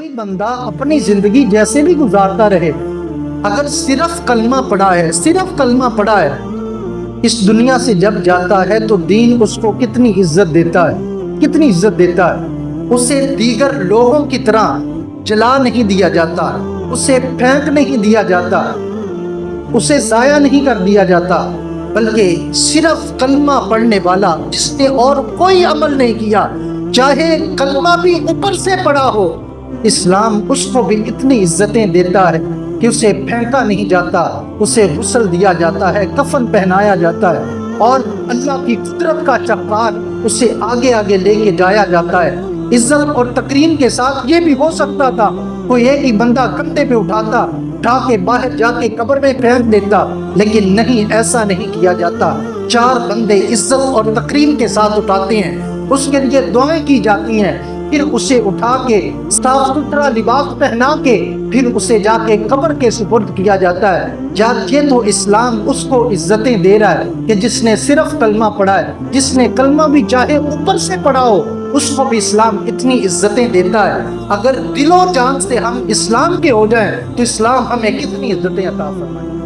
کوئی بندہ اپنی زندگی جیسے بھی گزارتا رہے، اگر صرف کلمہ پڑھا ہے، صرف کلمہ پڑھا ہے، اس دنیا سے جب جاتا ہے تو دین اس کو کتنی عزت دیتا ہے، کتنی عزت دیتا ہے۔ اسے دیگر لوگوں کی طرح جلا نہیں دیا جاتا، اسے پھینک نہیں دیا جاتا، اسے ضائع نہیں کر دیا جاتا، بلکہ صرف کلمہ پڑھنے والا جس نے اور کوئی عمل نہیں کیا، چاہے کلمہ بھی اوپر سے پڑھا ہو، اسلام اس کو بھی اتنی عزتیں دیتا ہے کہ اسے پھینکا نہیں جاتا، اسے غسل دیا جاتا ہے، کفن پہنایا جاتا ہے، اور اللہ کی قدرت کا چپار اسے آگے آگے لے کے جایا جاتا ہے۔ عزت اور تکریم کے ساتھ یہ بھی ہو سکتا تھا کوئی ایک ہی بندہ کندھے پہ اٹھا کے باہر جا کے قبر میں پھینک دیتا، لیکن نہیں، ایسا نہیں کیا جاتا۔ 4 بندے عزت اور تکریم کے ساتھ اٹھاتے ہیں، اس کے لیے دعائیں کی جاتی ہیں، پھر اسے اٹھا کے صاف ستھرا لباس پہنا کے پھر اسے جا کے قبر کے سپرد کیا جاتا ہے۔ یہ تو اسلام اس کو عزتیں دے رہا ہے کہ جس نے صرف کلمہ پڑھا ہے، جس نے کلمہ بھی چاہے اوپر سے پڑھا ہو، اس کو بھی اسلام اتنی عزتیں دیتا ہے۔ اگر دل و جان سے ہم اسلام کے ہو جائیں تو اسلام ہمیں کتنی عزتیں عطا فرمائے۔